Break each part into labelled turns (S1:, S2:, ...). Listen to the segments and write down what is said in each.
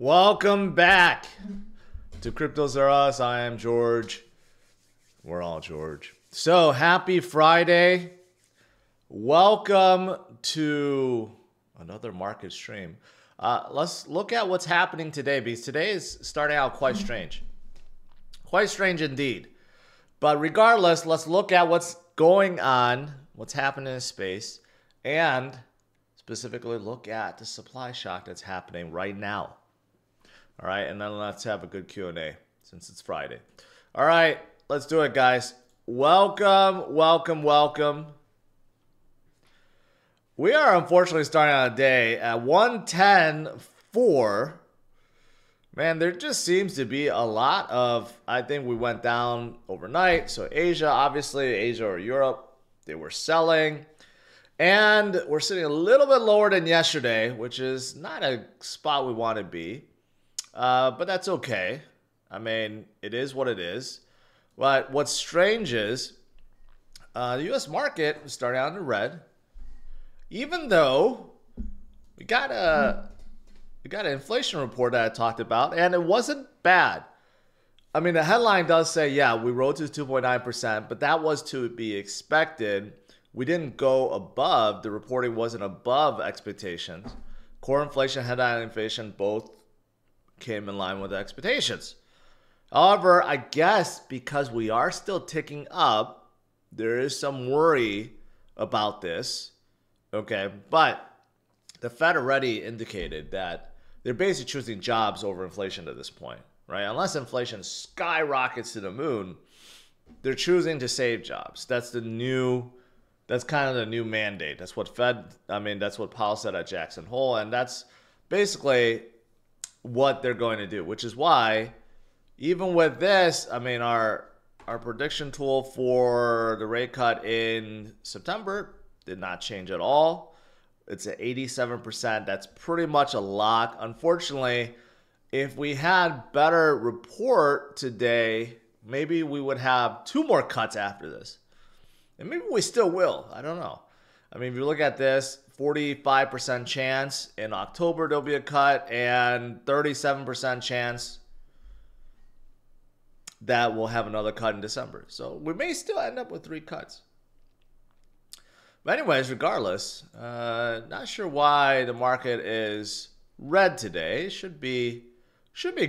S1: Welcome back to CryptosRUs. I am George. We're all George. So happy Friday. Welcome to another market stream. Let's look at what's happening today, because today is starting out quite strange. Quite strange indeed. But regardless, let's look at what's going on, what's happening in space, and specifically look at the supply shock that's happening right now. All right, and then let's have a good Q&A since it's Friday. All right, let's do it, guys. Welcome, welcome, welcome. We are unfortunately starting on a day at 110.4. Man, there just seems to be a lot of, I think we went down overnight. So Asia, obviously, Asia or Europe, they were selling. And we're sitting a little bit lower than yesterday, which is not a spot we want to be. But that's okay. I mean, it is what it is. But what's strange is the U.S. market is starting out in the red, even though we got an inflation report that I talked about, and it wasn't bad. I mean, the headline does say, yeah, we rose to 2.9%, but that was to be expected. We didn't go above. The reporting wasn't above expectations. Core inflation, headline inflation, both came in line with expectations. However, I guess because we are still ticking up, there is some worry about this. Okay, but the Fed already indicated that they're basically choosing jobs over inflation at this point, right? Unless inflation skyrockets to the moon, they're choosing to save jobs. That's kind of the new mandate. That's what that's what Powell said at Jackson Hole, and that's basically what they're going to do, which is why even with this, I mean, our prediction tool for the rate cut in September did not change at all. It's at 87%. That's pretty much a lock. Unfortunately, if we had better report today, maybe we would have 2 more cuts after this. And maybe we still will. I don't know. I mean, if you look at this, 45% chance in October there'll be a cut, and 37% chance that we'll have another cut in December. So we may still end up with 3 cuts. But anyways, regardless, not sure why the market is red today. It should be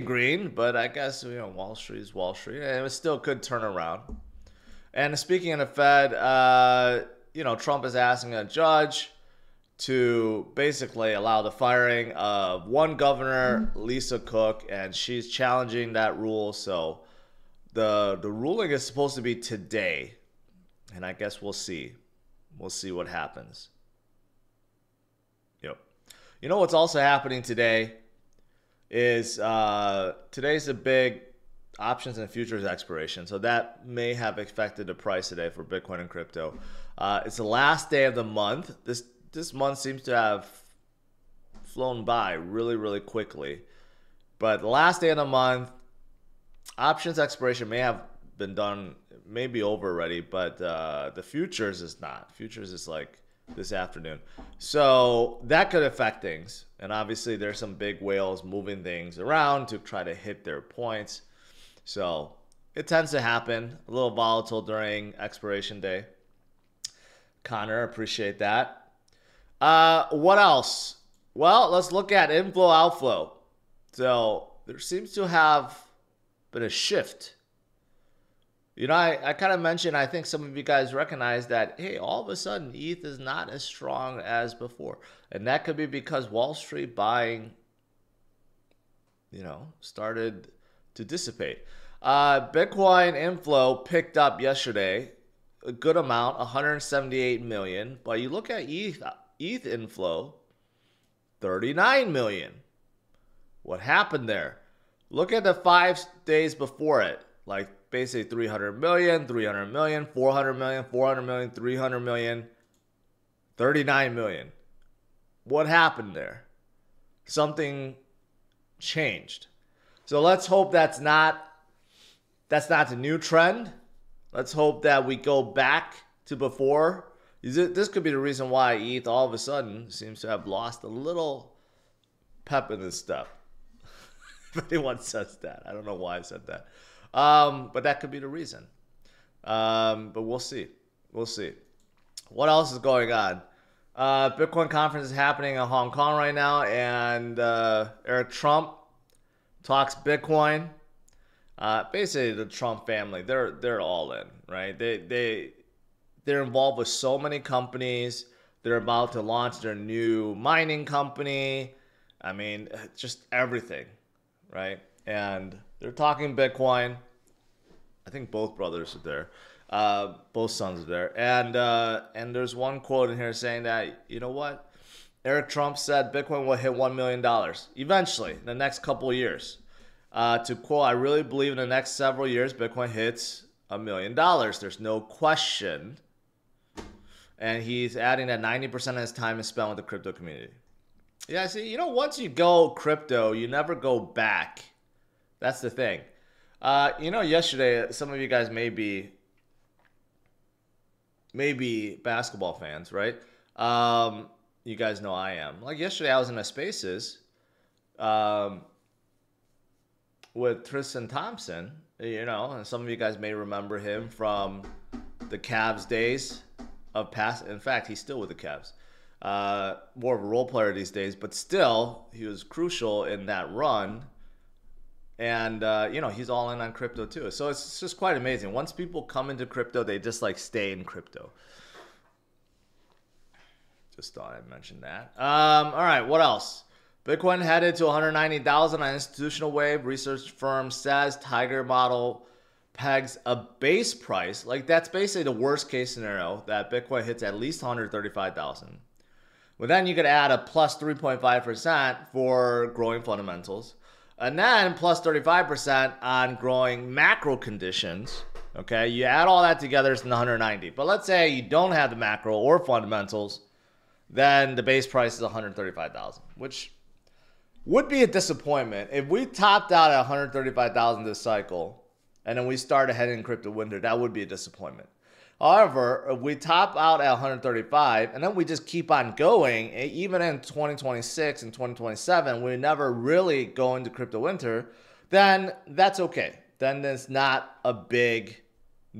S1: green, but I guess Wall Street is Wall Street, and it still could turn around. And speaking of the Fed, Trump is asking a judge to basically allow the firing of one governor, Lisa Cook, and she's challenging that rule. So the ruling is supposed to be today, and I guess we'll see. We'll see what happens. Yep. You know what's also happening today is today's a big options and futures expiration, so that may have affected the price today for Bitcoin and crypto. It's the last day of the month. This month seems to have flown by really, really quickly. But the last day of the month, options expiration may have been done, may be over already, but the futures is not. Futures is like this afternoon. So that could affect things. And obviously there's some big whales moving things around to try to hit their points. So it tends to happen. A little volatile during expiration day. Connor, appreciate that. What else? Well, let's look at inflow, outflow. So there seems to have been a shift. I kind of mentioned, I think some of you guys recognize that, hey, all of a sudden, ETH is not as strong as before. And that could be because Wall Street buying, started to dissipate. Bitcoin inflow picked up yesterday, a good amount, 178 million. But you look at ETH inflow, 39 million. What happened there? Look at the 5 days before it, like basically 300 million, 300 million, 400 million, 400 million, 300 million, 39 million. What happened there? Something changed. So let's hope that's not the new trend. Let's hope that we go back to before. This could be the reason why ETH all of a sudden seems to have lost a little pep in this stuff. if anyone says that. I don't know why I said that. But that could be the reason. But we'll see. We'll see. What else is going on? Bitcoin conference is happening in Hong Kong right now, and Eric Trump talks Bitcoin. Basically, the Trump family, they're all in, right? They're involved with so many companies. They're about to launch their new mining company. I mean, just everything, right? And they're talking Bitcoin. I think both brothers are there. Both sons are there. And there's one quote in here saying that, you know what? Eric Trump said Bitcoin will hit $1 million eventually in the next couple of years. To quote, I really believe in the next several years, Bitcoin hits $1 million. There's no question. And he's adding that 90% of his time is spent with the crypto community. Yeah, see, you know, once you go crypto, you never go back. That's the thing. You know, yesterday, some of you guys may be basketball fans, right? You guys know I am. Like yesterday, I was in a Spaces with Tristan Thompson, you know, and some of you guys may remember him from the Cavs days of past. In fact, he's still with the Cavs. More of a role player these days, but still, he was crucial in that run. And, you know, he's all in on crypto too. So it's just quite amazing. Once people come into crypto, they just like stay in crypto. Just thought I'd mention that. All right, what else? Bitcoin headed to 190,000 on institutional wave. Research firm says Tiger model pegs a base price. Like that's basically the worst case scenario, that Bitcoin hits at least 135,000. Well, then you could add a plus 3.5% for growing fundamentals. And then plus 35% on growing macro conditions. Okay, you add all that together, it's in the 190. But let's say you don't have the macro or fundamentals, then the base price is 135,000, which would be a disappointment. If we topped out at 135,000 this cycle, and then we started heading in crypto winter, that would be a disappointment. However, if we top out at 135 and then we just keep on going, even in 2026 and 2027, we never really go into crypto winter, then that's okay. Then it's not a big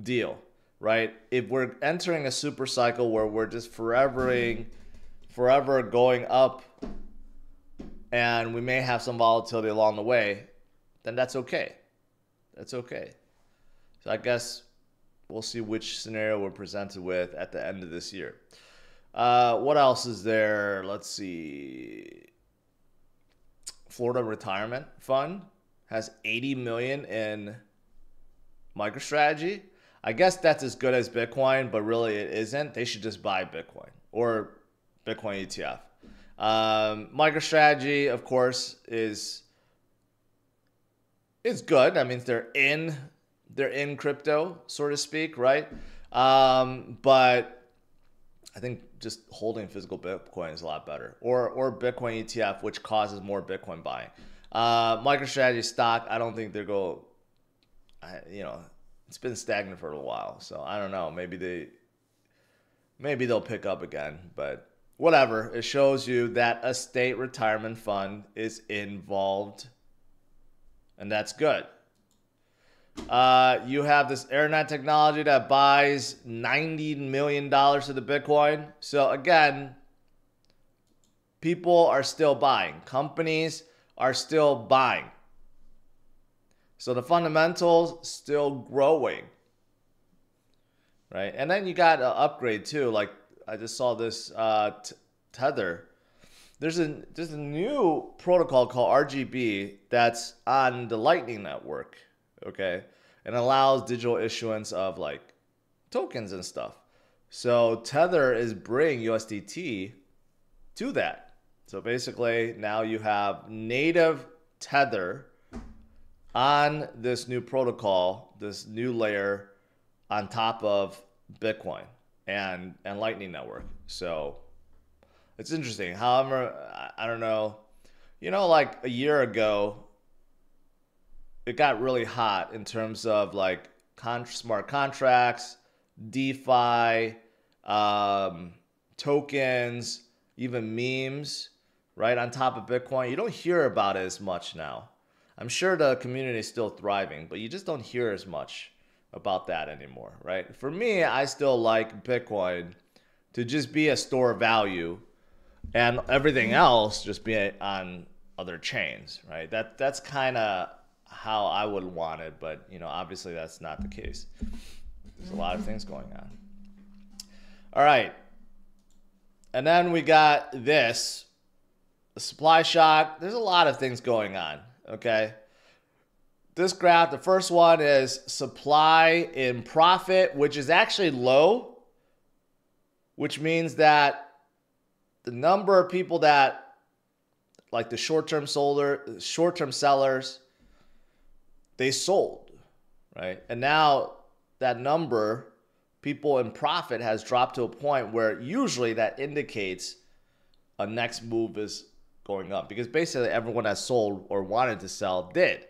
S1: deal, right? If we're entering a super cycle where we're just forever going up and we may have some volatility along the way, then that's okay. That's okay. So I guess we'll see which scenario we're presented with at the end of this year. What else is there? Let's see. Florida Retirement Fund has 80 million in MicroStrategy. I guess that's as good as Bitcoin, but really it isn't. They should just buy Bitcoin or Bitcoin ETF. MicroStrategy, of course, is good. I mean, they're in crypto, so to speak, right? But I think just holding physical Bitcoin is a lot better. Or Bitcoin ETF, which causes more Bitcoin buying. MicroStrategy stock, I don't think it's been stagnant for a while. So I don't know. Maybe they'll pick up again. But whatever. It shows you that a state retirement fund is involved. And that's good. You have this AirNet technology that buys $90 million of the Bitcoin. So again, people are still buying. Companies are still buying. So the fundamentals still growing. Right? And then you got an upgrade too. Like I just saw this Tether. There's a new protocol called RGB that's on the Lightning Network. Okay, and allows digital issuance of like tokens and stuff. So Tether is bringing USDT to that. So basically now you have native Tether on this new protocol, this new layer on top of Bitcoin and Lightning Network. So it's interesting. However, I don't know, like a year ago, it got really hot in terms of like smart contracts, DeFi, tokens, even memes, right? On top of Bitcoin. You don't hear about it as much now. I'm sure the community is still thriving, but you just don't hear as much about that anymore, right? For me, I still like Bitcoin to just be a store of value and everything else just be on other chains, right? That's kind of how I would want it, but you know, obviously that's not the case. There's a lot of things going on. All right. And then we got this, the supply shock. There's a lot of things going on, okay? This graph, the first one is supply in profit, which is actually low, which means that the number of people that, like the short-term sellers, they sold, right? And now that number, people in profit, has dropped to a point where usually that indicates a next move is going up, because basically everyone that sold or wanted to sell did.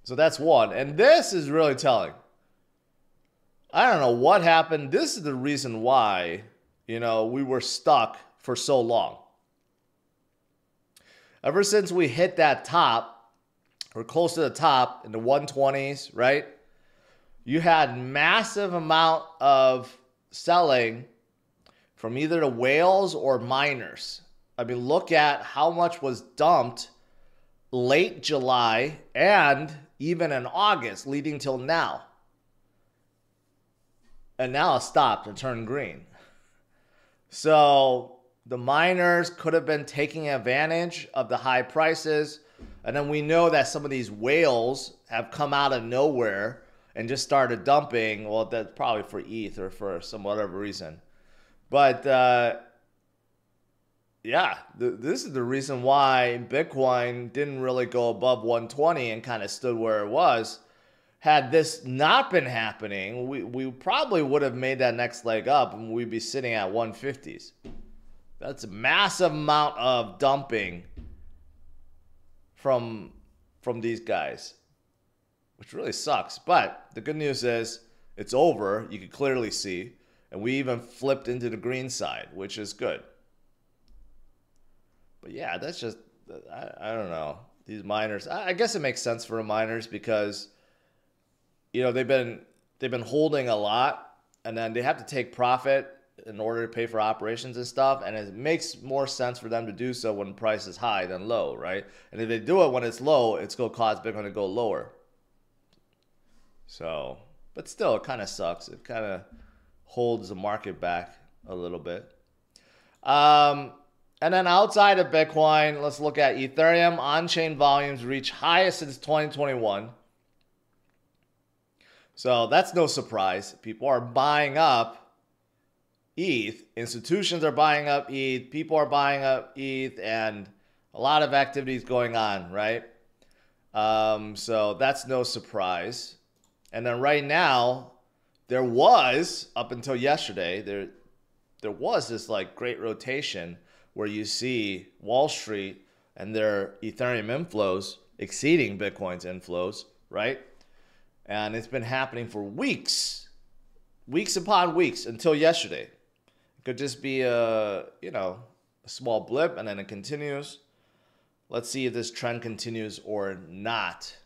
S1: So that's one. And this is really telling. I don't know what happened. This is the reason why, you know, we were stuck for so long. Ever since we hit that top, or close to the top in the 120s, right? You had massive amount of selling from either the whales or miners. I mean, look at how much was dumped late July and even in August, leading till now. And now it stopped and turned green. So the miners could have been taking advantage of the high prices. And then we know that some of these whales have come out of nowhere and just started dumping. Well, that's probably for ETH or for some whatever reason. But yeah, this is the reason why Bitcoin didn't really go above 120 and kind of stood where it was. Had this not been happening, we probably would have made that next leg up and we'd be sitting at 150s. That's a massive amount of dumping from these guys, which really sucks. But the good news is it's over. You can clearly see. And we even flipped into the green side, which is good. But yeah, that's just, I don't know. These miners, I guess it makes sense for the miners because, you know, they've been holding a lot and then they have to take profit in order to pay for operations and stuff, and it makes more sense for them to do so when price is high than low, right? And if they do it when it's low, it's going to cause Bitcoin to go lower. So, but still, it kind of sucks. It kind of holds the market back a little bit. And then outside of Bitcoin, let's look at Ethereum. On-chain volumes reach highest since 2021. So that's no surprise. People are buying up ETH, institutions are buying up ETH, people are buying up ETH, and a lot of activities going on, right? So that's no surprise. And then right now, there was, up until yesterday, there was this like great rotation where you see Wall Street and their Ethereum inflows exceeding Bitcoin's inflows, right? And it's been happening for weeks upon weeks until yesterday. Could just be a small blip and then it continues. Let's see if this trend continues or not.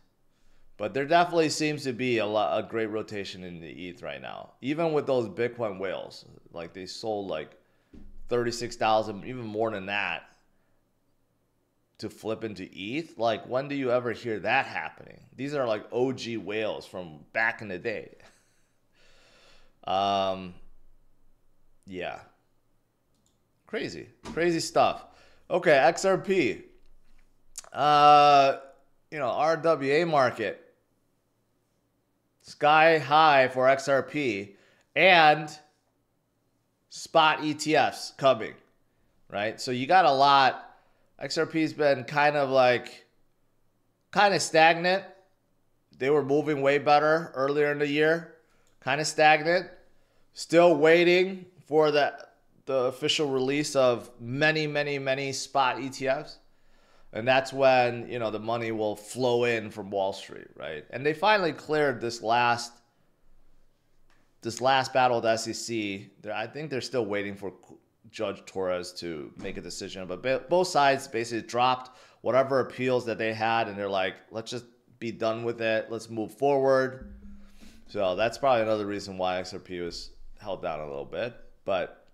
S1: But there definitely seems to be a great rotation in the ETH right now. Even with those Bitcoin whales, like they sold like 36,000, even more than that, to flip into ETH. Like, when do you ever hear that happening? These are like OG whales from back in the day. Yeah. Crazy stuff. Okay, XRP. RWA market. Sky high for XRP and spot ETFs coming, right? So you got a lot. XRP's been kind of stagnant. They were moving way better earlier in the year. Kind of stagnant. Still waiting for the official release of many spot ETFs. And that's when, the money will flow in from Wall Street, right? And they finally cleared this last battle with SEC. I think they're still waiting for Judge Torres to make a decision. But both sides basically dropped whatever appeals that they had, and they're like, let's just be done with it. Let's move forward. So that's probably another reason why XRP was held down a little bit. But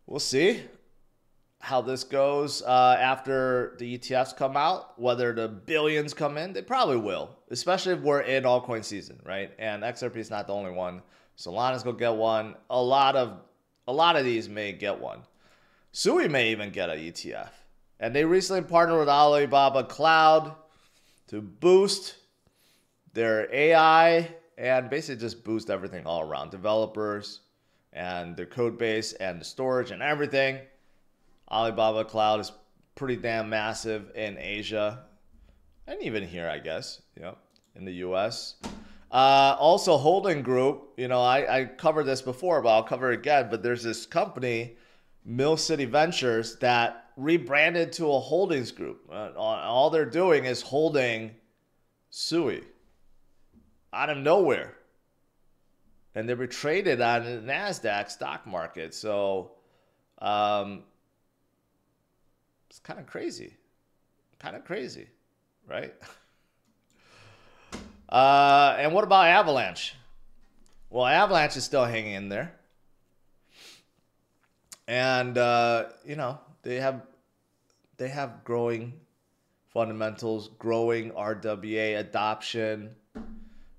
S1: we'll see how this goes after the ETFs come out, whether the billions come in. They probably will, especially if we're in altcoin season, right? And XRP is not the only one. Solana's gonna get one. A lot of these may get one. Sui may even get an ETF. And they recently partnered with Alibaba Cloud to boost their AI and basically just boost everything all around. Developers and their code base and the storage and everything. Alibaba Cloud is pretty damn massive in Asia and even here, I guess, in the US. Also, Holding Group, I covered this before, but I'll cover it again. But there's this company, Mill City Ventures, that rebranded to a holdings group. All they're doing is holding Sui out of nowhere. And they were traded on the NASDAQ stock market. So, it's kind of crazy. Right? And what about Avalanche? Well, Avalanche is still hanging in there. And, they have growing fundamentals, growing RWA adoption.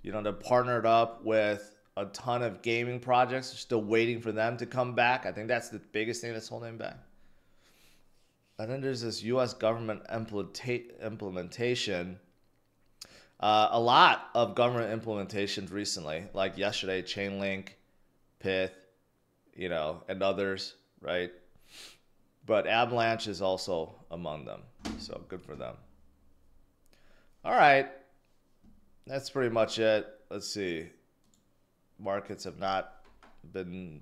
S1: They're partnered up with a ton of gaming projects. They're still waiting for them to come back. I think that's the biggest thing that's holding them back. And then there's this U.S. government implementation. A lot of government implementations recently, like yesterday, Chainlink, Pith, and others, right? But Avalanche is also among them. So good for them. All right. That's pretty much it. Let's see. Markets have not been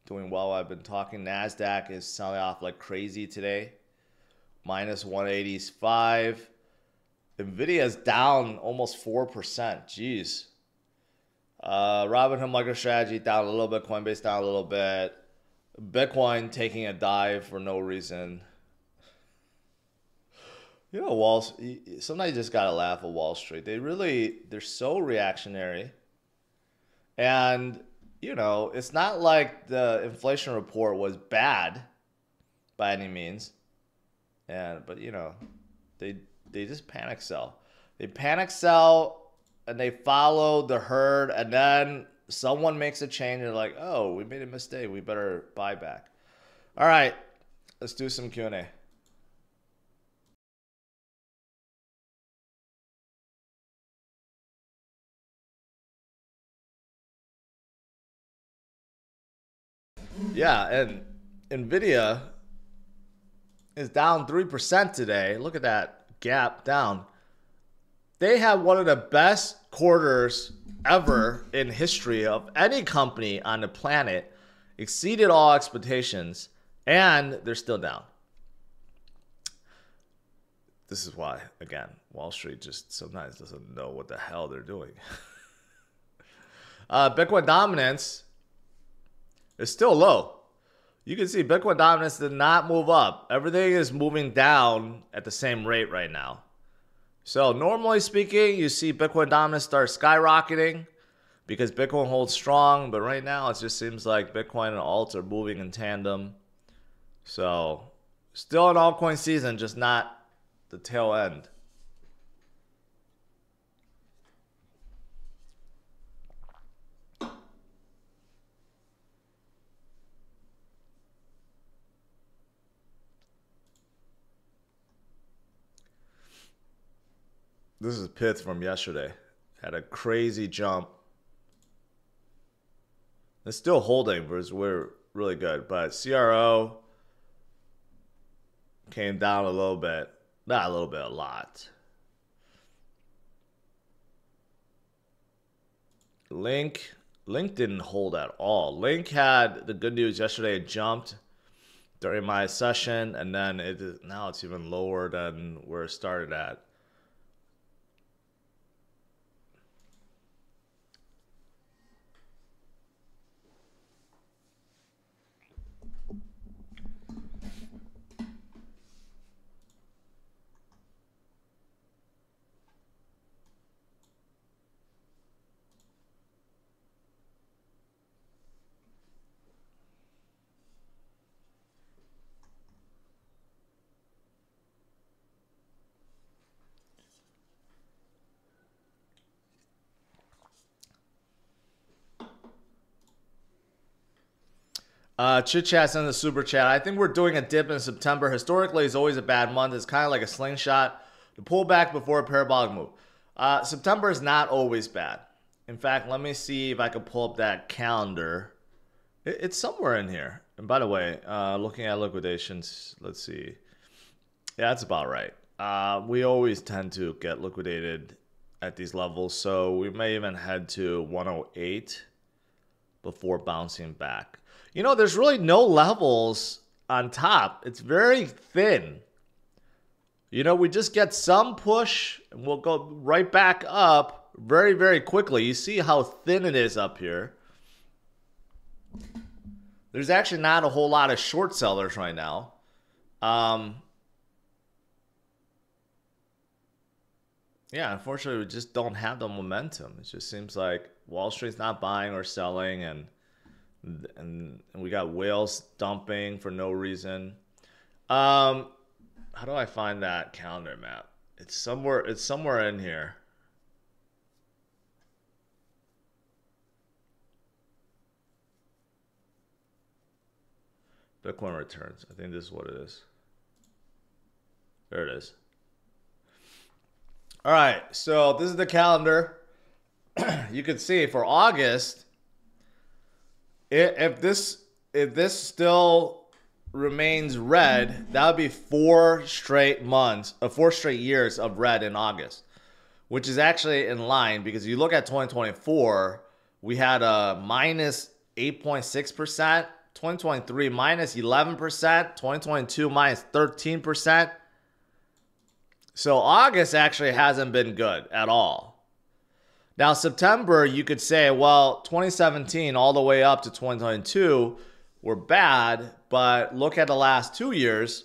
S1: doing well. I've been talking. NASDAQ is selling off like crazy today. Minus 185. Nvidia is down almost 4%. Jeez. Robinhood MicroStrategy down a little bit. Coinbase down a little bit. Bitcoin taking a dive for no reason. Sometimes you just gotta laugh at Wall Street. They're so reactionary. And, it's not like the inflation report was bad by any means. But they just panic sell. They panic sell and they follow the herd, and then someone makes a change and they're like, oh, we made a mistake. We better buy back. All right, let's do some Q&A. Yeah, and Nvidia is down 3% today. Look at that gap down. They have one of the best quarters ever in history of any company on the planet. Exceeded all expectations, and they're still down. This is why, again, Wall Street just sometimes doesn't know what the hell they're doing. Bitcoin dominance is still low. You can see Bitcoin dominance did not move up. Everything is moving down at the same rate right now. So normally speaking, you see Bitcoin dominance start skyrocketing because Bitcoin holds strong. But right now, it just seems like Bitcoin and alts are moving in tandem. So still an altcoin season, just not the tail end. This is Pith from yesterday. Had a crazy jump. It's still holding, but we're really good. But CRO came down a little bit. Not a little bit, a lot. Link didn't hold at all. Link had the good news yesterday. It jumped during my session, and then now it's even lower than where it started at. Chit Chat's in the super chat. I think we're doing a dip in September. Historically, it's always a bad month. It's kind of like a slingshot to pull back before a parabolic move. September is not always bad. In fact, let me see if I can pull up that calendar. It's somewhere in here. And by the way, looking at liquidations, let's see. Yeah, that's about right. We always tend to get liquidated at these levels, so we may even head to 108 before bouncing back. You know, there's really no levels on top. It's very thin. You know, we just get some push and we'll go right back up very, very quickly. You see how thin it is up here. There's actually not a whole lot of short sellers right now. Yeah, unfortunately, we just don't have the momentum. It just seems like Wall Street's not buying or selling, and we got whales dumping for no reason. How do I find that calendar map? It's somewhere in here. Bitcoin returns. I think this is what it is. There it is. All right, so this is the calendar. You can see for August, if this still remains red, that would be 4 straight months, 4 straight years of red in August, which is actually in line because you look at 2024, we had a minus 8.6%, 2023 minus 11%, 2022 minus 13%. So August actually hasn't been good at all. Now September, you could say, well, 2017 all the way up to 2022 were bad, but look at the last 2 years,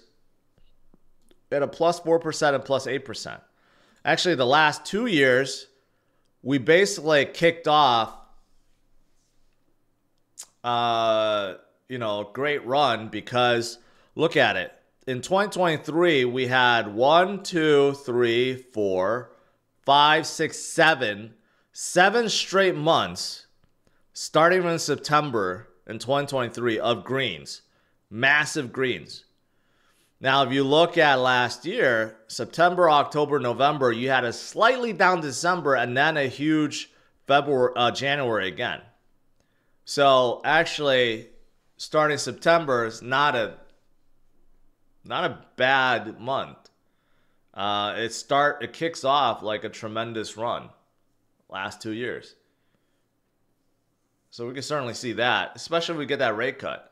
S1: at a plus 4% and plus 8%. Actually, the last 2 years, we basically kicked off, great run because look at it. In 2023, we had 1, 2, 3, 4, 5, 6, 7 straight months starting in September in 2023 of greens, massive greens. Now, if you look at last year, September, October, November, you had a slightly down December and then a huge January again. So actually, starting September is not a bad month. It kicks off like a tremendous run last 2 years. So we can certainly see that, especially if we get that rate cut.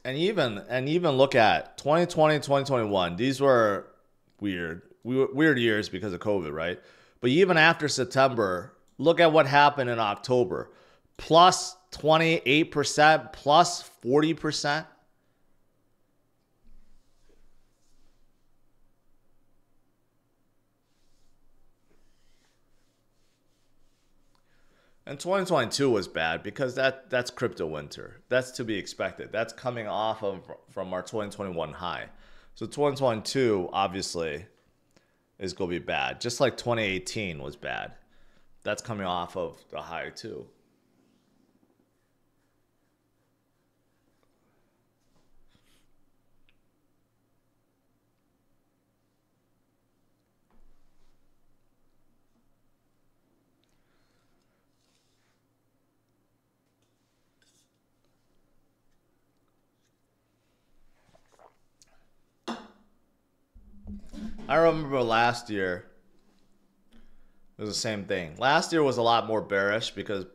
S1: And even look at 2020, 2021. These were weird years because of COVID, right? But even after September, look at what happened in October. Plus 28%, plus 40%. And 2022 was bad because that's crypto winter. That's to be expected. That's coming off from our 2021 high. So 2022 obviously is going to be bad. Just like 2018 was bad. That's coming off of the high too. I remember last year, it was the same thing. Last year was a lot more bearish because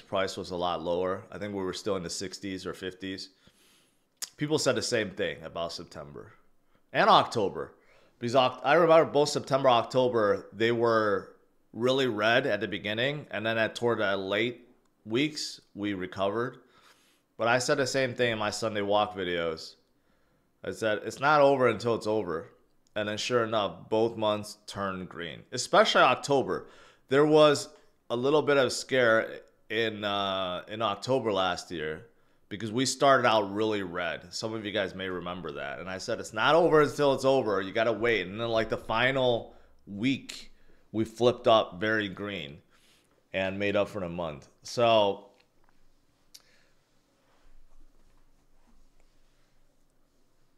S1: price was a lot lower. I think we were still in the 60s or 50s. People said the same thing about September and October. Because I remember both September, October, they were really red at the beginning. And then toward the late weeks, we recovered. But I said the same thing in my Sunday walk videos. I said, it's not over until it's over. And then sure enough, both months turned green, especially October. There was a little bit of scare in October last year because we started out really red. Some of you guys may remember that. And I said, it's not over until it's over. You got to wait. And then like the final week, we flipped up very green and made up for the month. So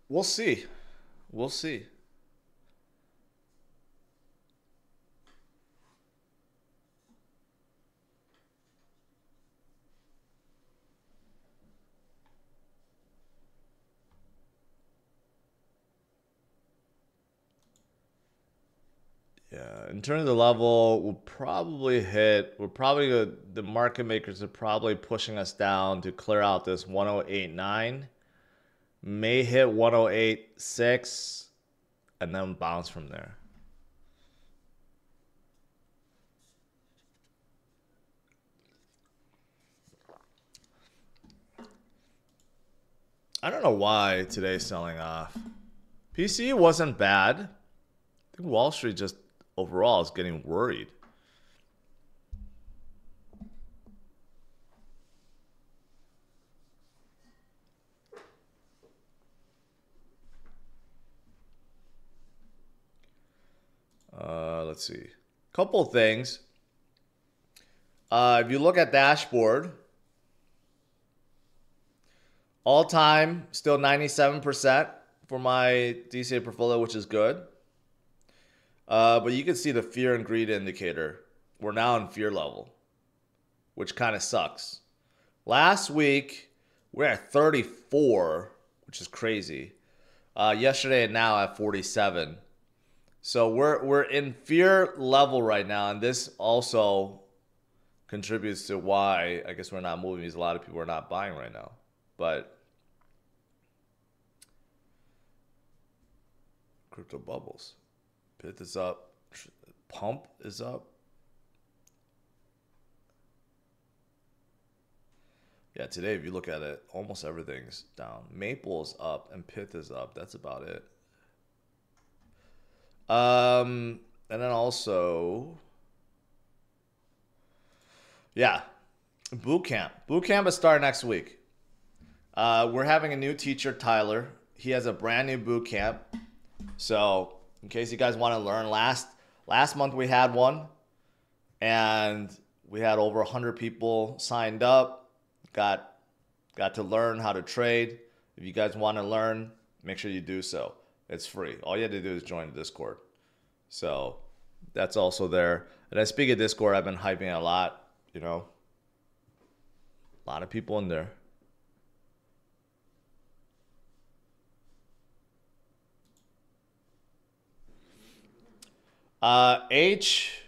S1: we'll see. We'll see. Yeah, in terms of the level, we'll probably hit. The market makers are probably pushing us down to clear out this 108.9. May hit 108.6 and then bounce from there. I don't know why today's selling off. PC wasn't bad. I think Wall Street just overall is getting worried. Let's see. Couple things. If you look at dashboard, all time still 97% for my DCA portfolio, which is good. But you can see the fear and greed indicator. We're now in fear level, which kind of sucks. Last week, we're at 34, which is crazy. Yesterday and now at 47. So we're in fear level right now, and this also contributes to why I guess we're not moving because a lot of people are not buying right now. But crypto bubbles. Pit is up. Pump is up. Yeah, today if you look at it, almost everything's down. Maple is up and Pith is up. That's about it. And then also, yeah, boot camp. Boot camp is starting next week. We're having a new teacher, Tyler. He has a brand new boot camp. So in case you guys want to learn, last month we had one, and we had over 100 people signed up. Got to learn how to trade. If you guys want to learn, make sure you do so. It's free. All you have to do is join the Discord. So that's also there. And I speak of Discord, I've been hyping it a lot. You know, a lot of people in there. H.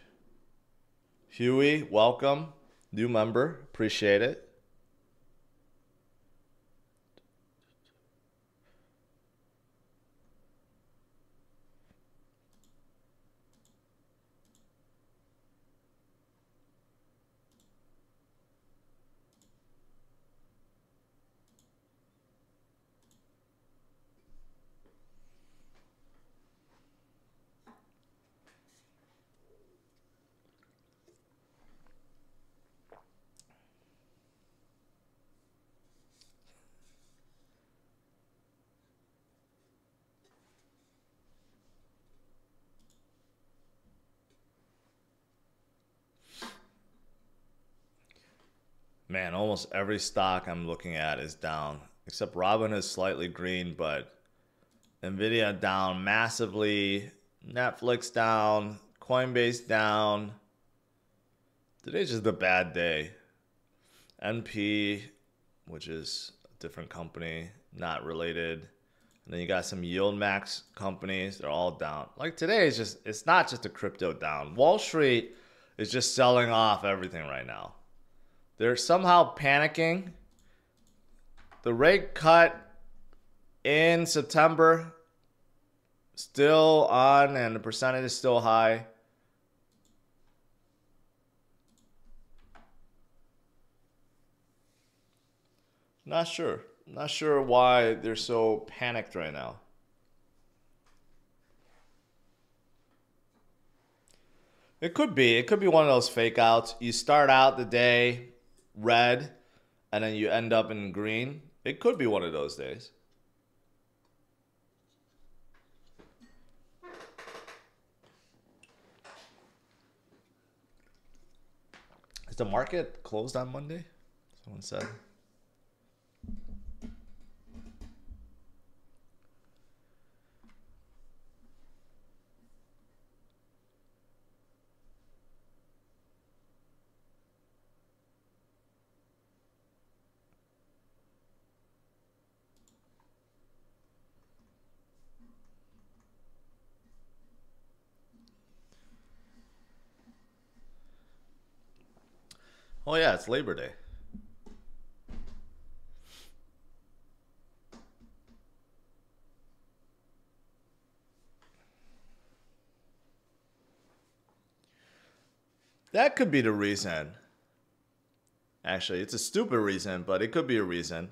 S1: Huey, welcome. New member. Appreciate it. Man, almost every stock I'm looking at is down, except Robin is slightly green, but Nvidia down massively, Netflix down, Coinbase down. Today's just a bad day. NP, which is a different company, not related. And then you got some yield max companies, they're all down. Like today is just, it's not just a crypto down. Wall Street is just selling off everything right now. They're somehow panicking. The rate cut in September still on, and the percentage is still high. Not sure. Not sure why they're so panicked right now. It could be. It could be one of those fake outs. You start out the day red, and then you end up in green, it could be one of those days. Is the market closed on Monday? Someone said. Oh yeah, it's Labor Day. That could be the reason. Actually, it's a stupid reason, but it could be a reason.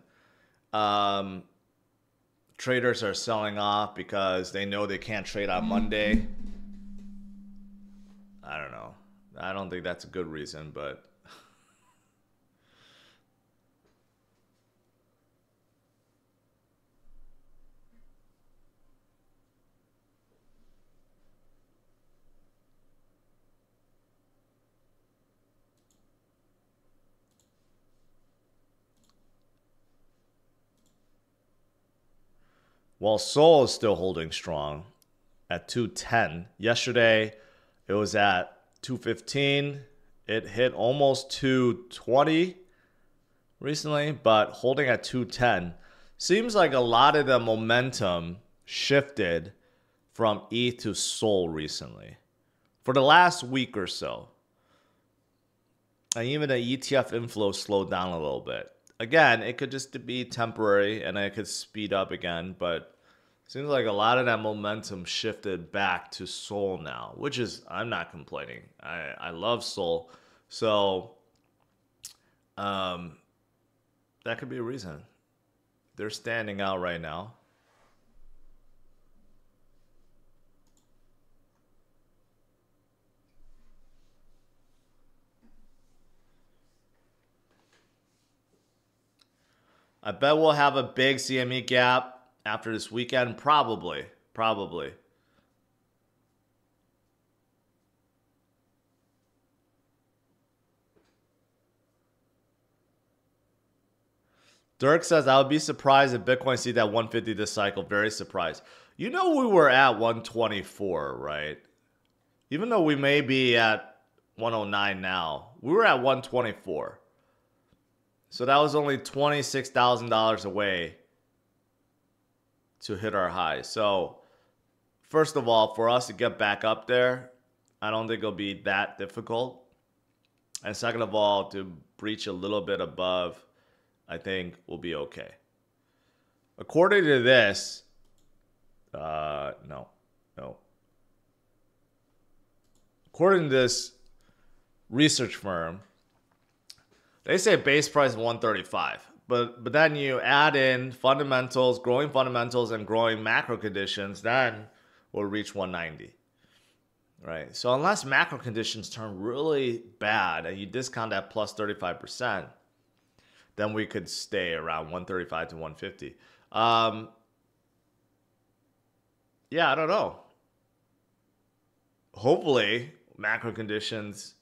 S1: Traders are selling off because they know they can't trade on Monday. I don't know. I don't think that's a good reason, but while Sol is still holding strong at 210. Yesterday, it was at 215. It hit almost 220 recently, but holding at 210. Seems like a lot of the momentum shifted from ETH to Sol recently for the last week or so. And even the ETF inflow slowed down a little bit. Again, it could just be temporary and it could speed up again, but it seems like a lot of that momentum shifted back to Sol now, which is, I'm not complaining. I love Sol. So that could be a reason. They're standing out right now. I bet we'll have a big CME gap after this weekend. Probably. Dirk says, I would be surprised if Bitcoin see that 150 this cycle. Very surprised. You know we were at 124, right? Even though we may be at 109 now, we were at 124. So that was only $26,000 away to hit our high. So first of all, for us to get back up there, I don't think it'll be that difficult. And second of all, to breach a little bit above, I think we'll be okay. According to this, no. According to this research firm, they say base price is 135. But then you add in fundamentals, growing fundamentals, and growing macro conditions, then we'll reach 190. Right? So unless macro conditions turn really bad and you discount that plus 35%, then we could stay around 135 to 150. Yeah, I don't know. Hopefully, macro conditions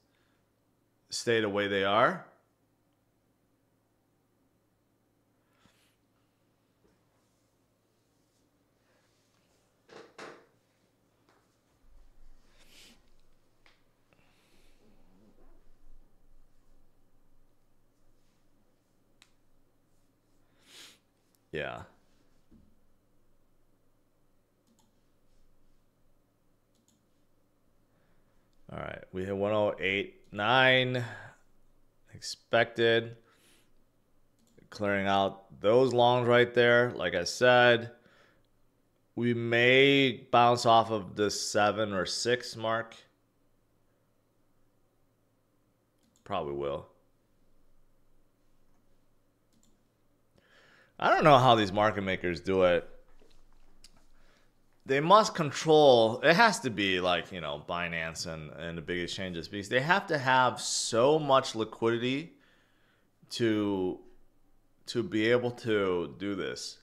S1: stay the way they are. Yeah. All right. We hit 108.9. Expected. Clearing out those longs right there. Like I said, we may bounce off of the 7 or 6 mark. Probably will. I don't know how these market makers do it. They must control, it has to be like, you know, Binance and the big exchanges, because they have to have so much liquidity to to be able to do this.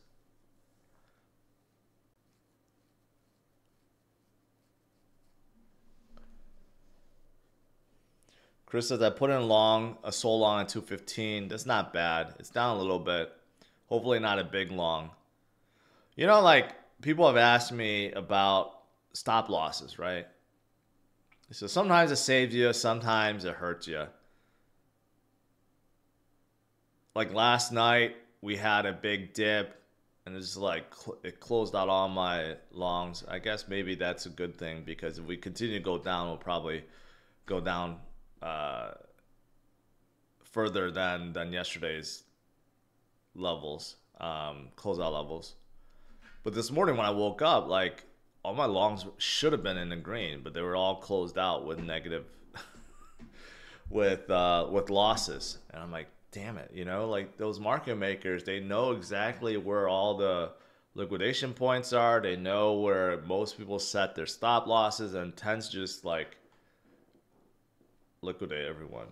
S1: Chris says I put in long, a sold long at 215. That's not bad. It's down a little bit. Hopefully not a big long. You know, like people have asked me about stop losses, right? So sometimes it saves you, sometimes it hurts you. Like last night, we had a big dip, and it's like it closed out all my longs. I guess maybe that's a good thing because if we continue to go down, we'll probably go down further than yesterday's levels, closeout levels. But this morning when I woke up, like all my longs should have been in the green, but they were all closed out with negative, with losses, and I'm like, damn it, you know, like those market makers, they know exactly where all the liquidation points are. They know where most people set their stop losses and tends to just like liquidate everyone.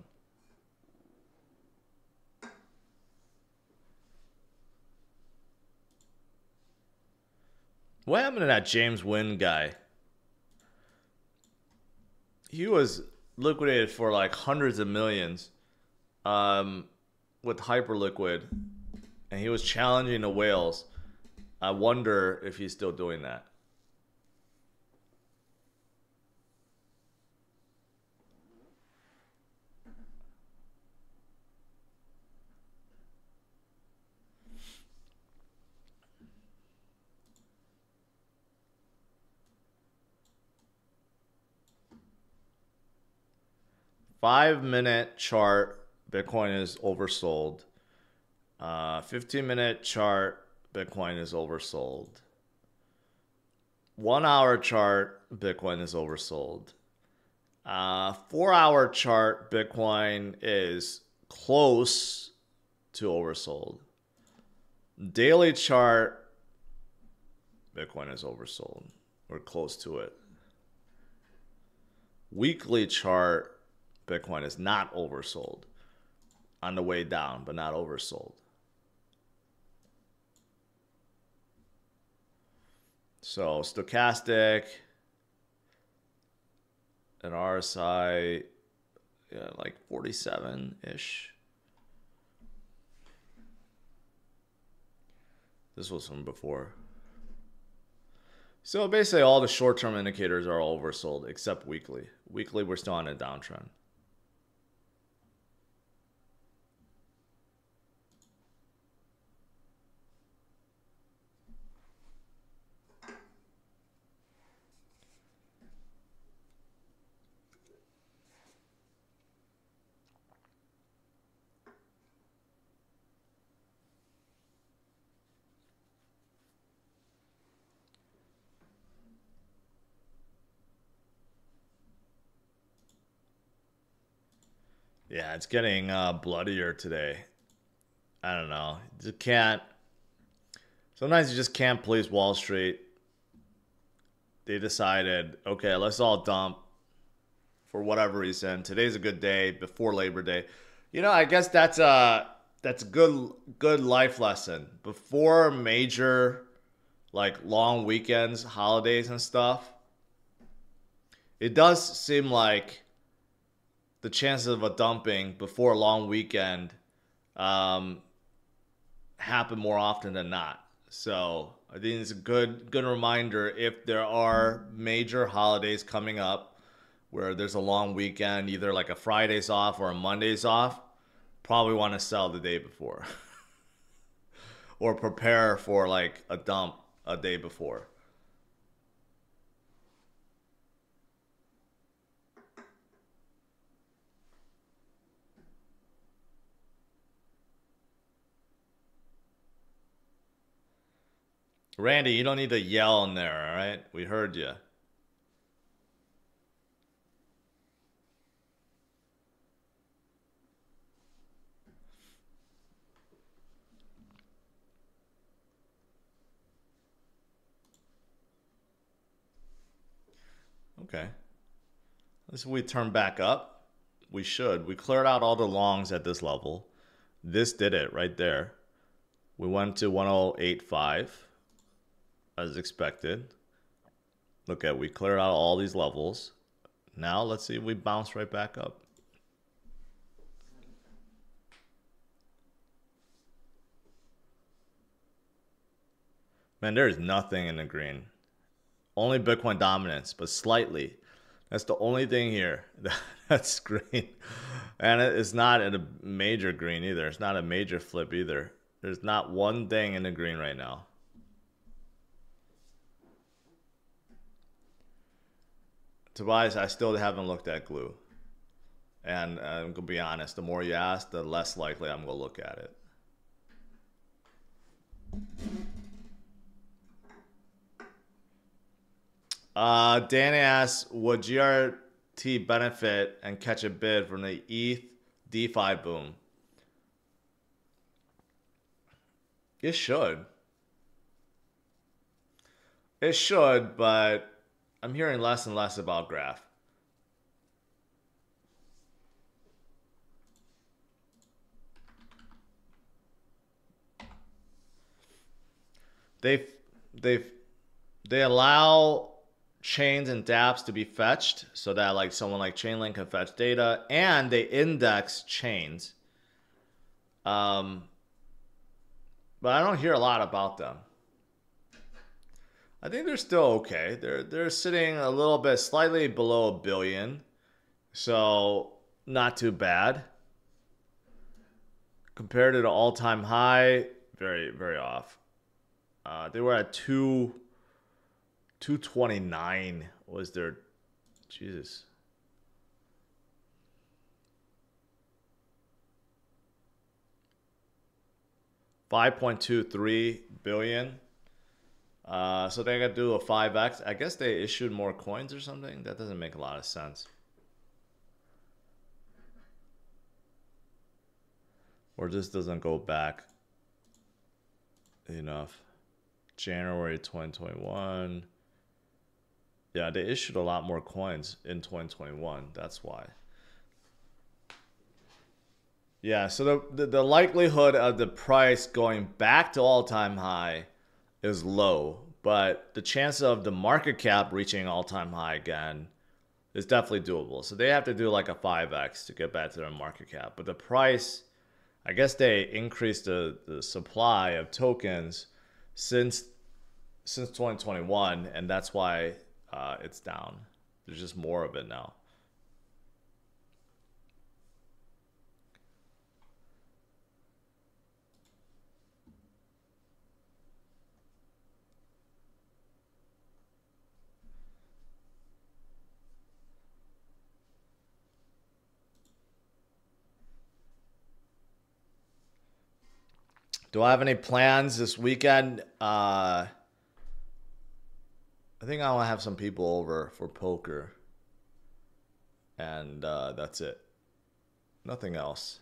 S1: What happened to that James Wynn guy? He was liquidated for like hundreds of millions with Hyperliquid, and he was challenging the whales. I wonder if he's still doing that. Five-minute chart, Bitcoin is oversold. 15-minute chart, Bitcoin is oversold. 1 hour chart, Bitcoin is oversold. 4 hour chart, Bitcoin is close to oversold. Daily chart, Bitcoin is oversold. We're close to it. Weekly chart, Bitcoin is not oversold. On the way down, but not oversold. So stochastic and RSI, yeah, like 47-ish. This was from before. So basically all the short-term indicators are all oversold except weekly. Weekly, we're still on a downtrend. Yeah, it's getting bloodier today. I don't know. You can't. Sometimes you just can't please Wall Street. They decided, okay, let's all dump for whatever reason. Today's a good day before Labor Day. You know, I guess that's a good life lesson. Before major like long weekends, holidays and stuff, it does seem like the chances of a dumping before a long weekend happen more often than not. So I think it's a good reminder if there are major holidays coming up where there's a long weekend, either like a Friday's off or a Monday's off, probably want to sell the day before or prepare for like a dump a day before. Randy, you don't need to yell in there, all right? We heard you. Okay. Let's we turn back up. We should. We cleared out all the longs at this level. This did it right there. We went to 1085 as expected. Look at, we cleared out all these levels. Now let's see if we bounce right back up. Man, there is nothing in the green. Only Bitcoin dominance, but slightly. That's the only thing here that's green. And it's not in a major green either. It's not a major flip either. There's not one thing in the green right now. Tobias, I still haven't looked at glue. And I'm going to be honest, the more you ask, the less likely I'm going to look at it. Dan asks, would GRT benefit and catch a bid from the ETH DeFi boom? It should. It should, but I'm hearing less and less about Graph. They allow chains and dApps to be fetched so that like someone like Chainlink can fetch data, and they index chains. But I don't hear a lot about them. I think they're still okay. They're sitting a little bit slightly below $1 billion. So not too bad. Compared to the all-time high, very, very off. They were at 229 was their, Jesus. $5.23 billion. So they got to do a 5x. I guess they issued more coins or something. That doesn't make a lot of sense. Or this doesn't go back enough. January 2021. Yeah, they issued a lot more coins in 2021. That's why. Yeah, so the likelihood of the price going back to all-time high is low, but the chance of the market cap reaching all-time high again is definitely doable. So they have to do like a 5x to get back to their market cap. But the price, I guess they increased the supply of tokens since 2021, and that's why it's down. There's just more of it now. Do I have any plans this weekend? I think I want to have some people over for poker. And that's it. Nothing else.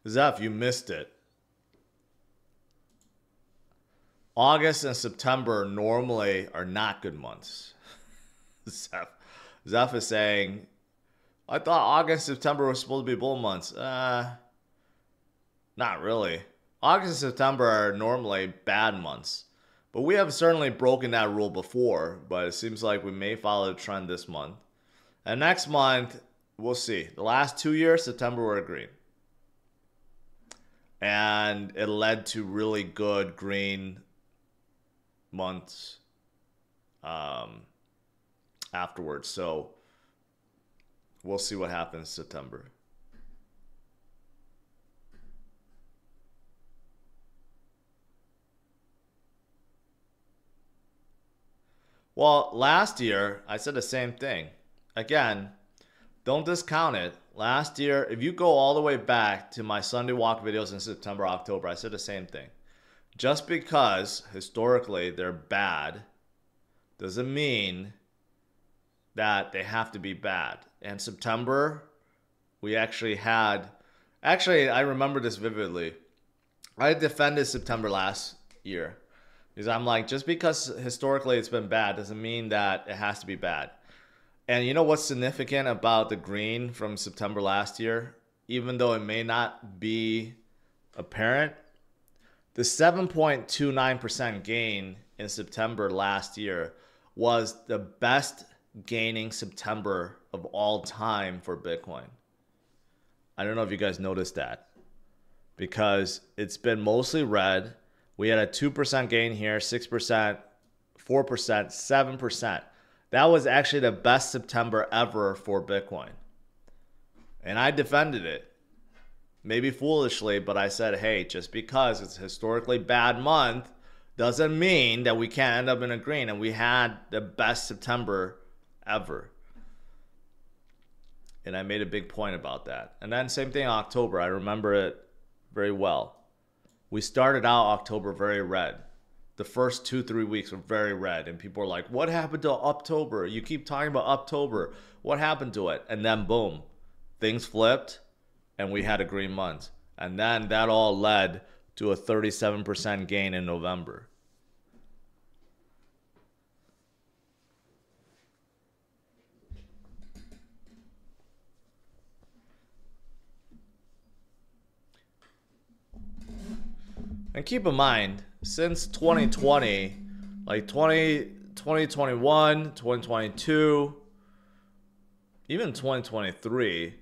S1: Zeph, you missed it. August and September normally are not good months. Zeph is saying, I thought August, September was supposed to be bull months. Not really. August and September are normally bad months. But we have certainly broken that rule before. But it seems like we may follow the trend this month. And next month, we'll see. The last 2 years, September were green. And it led to really good green months afterwards. So we'll see what happens in September. Well, last year, I said the same thing. Again, don't discount it. Last year, if you go all the way back to my Sunday walk videos in September, October, I said the same thing. Just because historically they're bad doesn't mean that they have to be bad. And September, we actually had, I remember this vividly. I defended September last year because I'm like, just because historically it's been bad doesn't mean that it has to be bad. And you know what's significant about the green from September last year? Even though it may not be apparent, the 7.29% gain in September last year was the best gaining September of all time for Bitcoin. I don't know if you guys noticed that, because it's been mostly red. We had a 2% gain here, 6%, 4%, 7%. That was actually the best September ever for Bitcoin. And I defended it. Maybe foolishly, but I said, hey, just because it's a historically bad month doesn't mean that we can't end up in a green. And we had the best September ever. And I made a big point about that. And then same thing in October. I remember it very well. We started out October very red. The first 2-3 weeks were very red. And people were like, what happened to October? You keep talking about October. What happened to it? And then boom, things flipped and we had a green month. And then that all led to a 37% gain in November. And keep in mind, since 2020, like 2021, 2022, even 2023,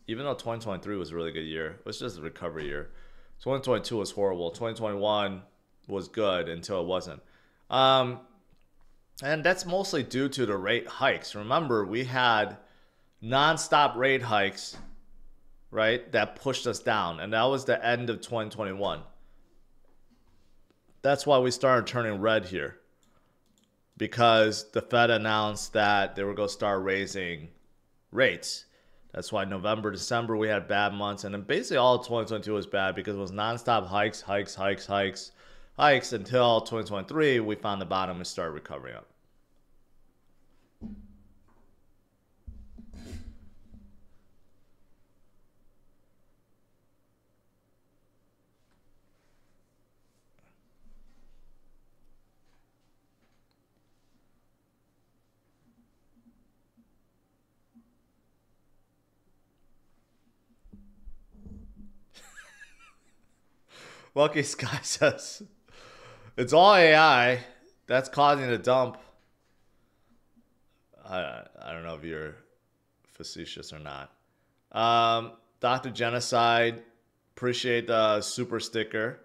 S1: even though 2023 was a really good year, it was just a recovery year. 2022 was horrible. 2021 was good until it wasn't. And that's mostly due to the rate hikes. Remember, we had nonstop rate hikes, right, that pushed us down. And that was the end of 2021. That's why we started turning red here, because the Fed announced that they were going to start raising rates. That's why November, December, we had bad months. And then basically all of 2022 was bad because it was nonstop hikes, hikes, hikes, hikes, hikes until 2023, we found the bottom and started recovering up. Lucky Sky says, it's all AI that's causing the dump. I don't know if you're facetious or not. Dr. Genocide, appreciate the super sticker.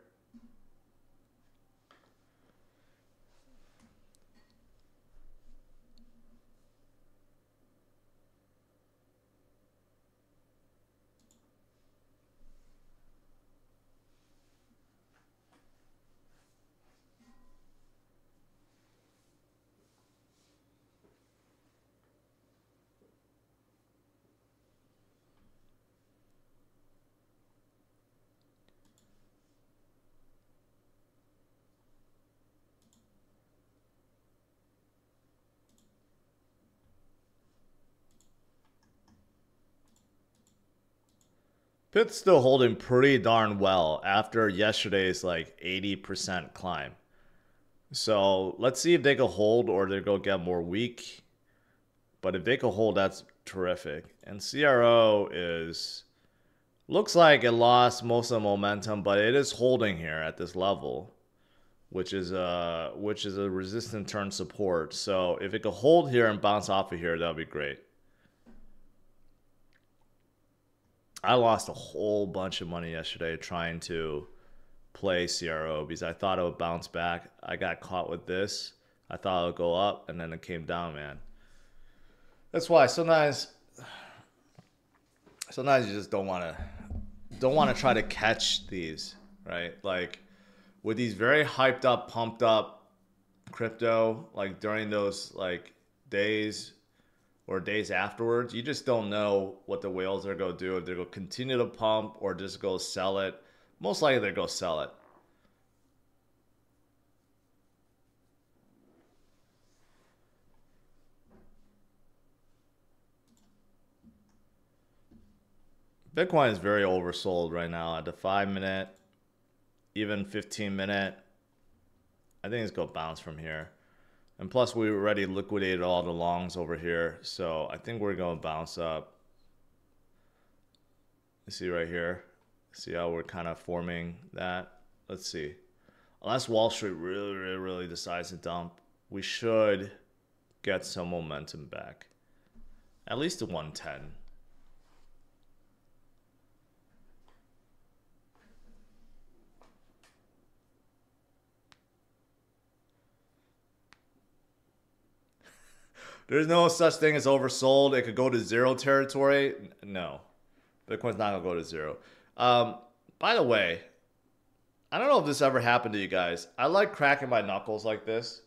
S1: Pitt's still holding pretty darn well after yesterday's like 80% climb. So let's see if they can hold or they're going to get more weak. But if they can hold, that's terrific. And CRO looks like it lost most of the momentum, but it is holding here at this level, which is a resistant turn support. So if it can hold here and bounce off of here, that would be great. I lost a whole bunch of money yesterday trying to play CRO because I thought it would bounce back. I got caught with this. I thought it would go up and then it came down, man. That's why sometimes you just don't want to try to catch these, right? Like with these very hyped up, pumped up crypto, like during those like days or days afterwards, you just don't know what the whales are going to do. If they're going to continue to pump or just go sell it. Most likely they're going to sell it. Bitcoin is very oversold right now at the 5-minute, even 15-minute. I think it's going to bounce from here. And plus, we already liquidated all the longs over here. So I think we're going to bounce up. You see right here. See how we're kind of forming that? Let's see. Unless Wall Street really decides to dump, we should get some momentum back. At least to 110. There's no such thing as oversold. It could go to zero territory. No. Bitcoin's not going to go to zero. By the way, I don't know if this ever happened to you guys. I like cracking my knuckles like this.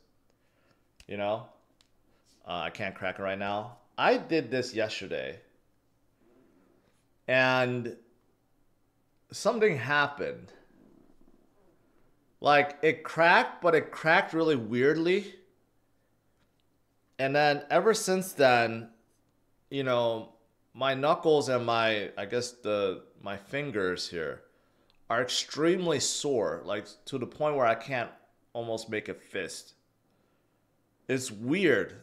S1: You know? I can't crack it right now. I did this yesterday. And something happened. Like, it cracked, but it cracked really weirdly. And then ever since then, you know, my knuckles and my, I guess my fingers here are extremely sore, like to the point where I can't almost make a fist. It's weird.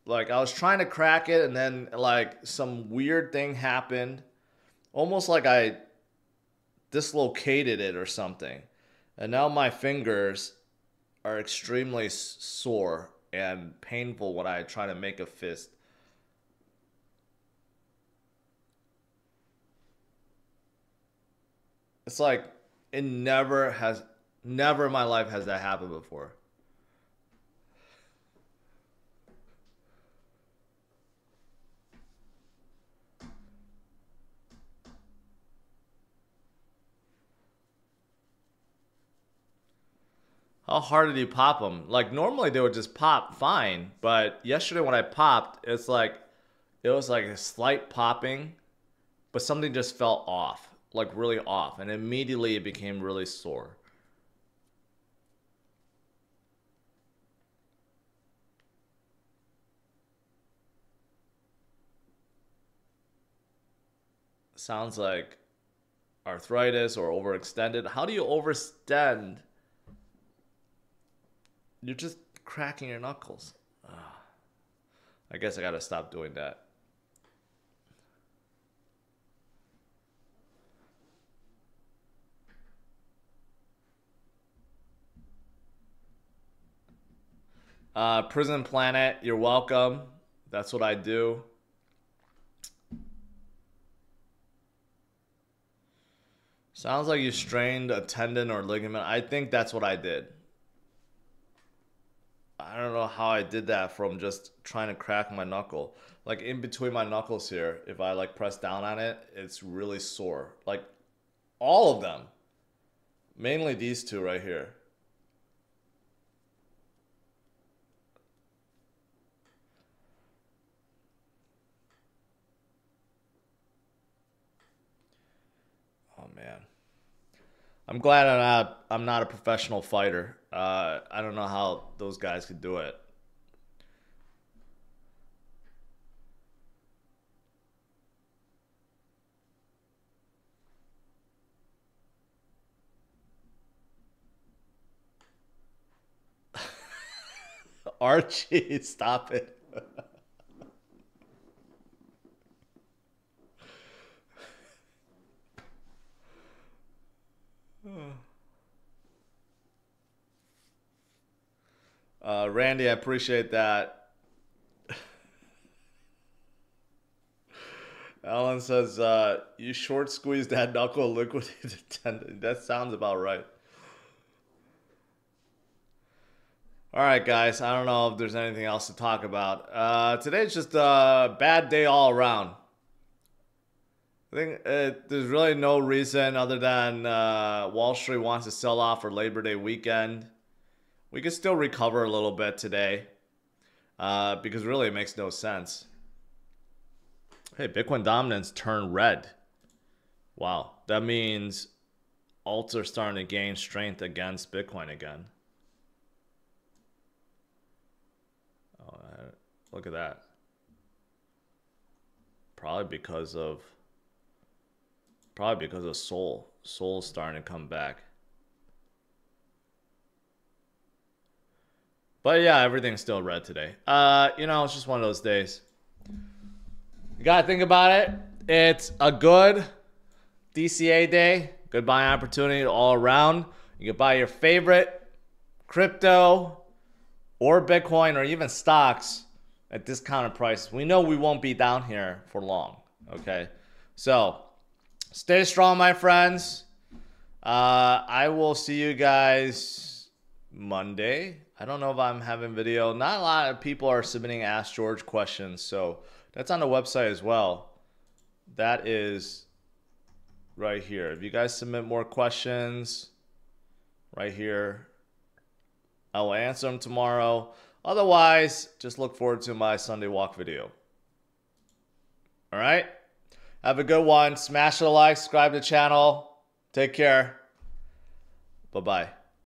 S1: Like I was trying to crack it and then like some weird thing happened. Almost like I dislocated it or something. And now my fingers are extremely sore and painful when I try to make a fist. It's like it never in my life has that happened before. How hard did you pop them? Like normally they would just pop fine, but yesterday when I popped, it was like a slight popping, but something just felt off, like really off, and immediately it became really sore. Sounds like arthritis or overextended. How do you overextend? You're just cracking your knuckles. Ugh. I guess I gotta stop doing that. Prison Planet, you're welcome. That's what I do. Sounds like you strained a tendon or ligament. I think that's what I did. I don't know how I did that from just trying to crack my knuckle. Like in between my knuckles here, if I like press down on it, it's really sore. Like all of them. Mainly these two right here. Oh man. I'm glad I'm not a professional fighter. I don't know how those guys could do it. Archie, stop it. Randy, I appreciate that. Alan says, you short squeezed that knuckle liquidated tendon. That sounds about right. All right, guys. I don't know if there's anything else to talk about. Today's just a bad day all around. I think there's really no reason other than Wall Street wants to sell off for Labor Day weekend. We could still recover a little bit today because really it makes no sense. Hey, Bitcoin dominance turned red. Wow, that means alts are starting to gain strength against Bitcoin again. Oh, look at that. Probably because of Sol. Sol's starting to come back. But yeah, everything's still red today. You know, it's just one of those days. You gotta think about it. It's a good DCA day, good buying opportunity all around. You can buy your favorite crypto or Bitcoin or even stocks at discounted prices. We know we won't be down here for long, okay? So stay strong, my friends. I will see you guys Monday. I don't know if I'm having video. Not a lot of people are submitting Ask George questions, so that's on the website as well. That is right here. If you guys submit more questions, right here, I will answer them tomorrow. Otherwise, just look forward to my Sunday walk video. All right? Have a good one. Smash the like, subscribe to the channel. Take care. Bye-bye.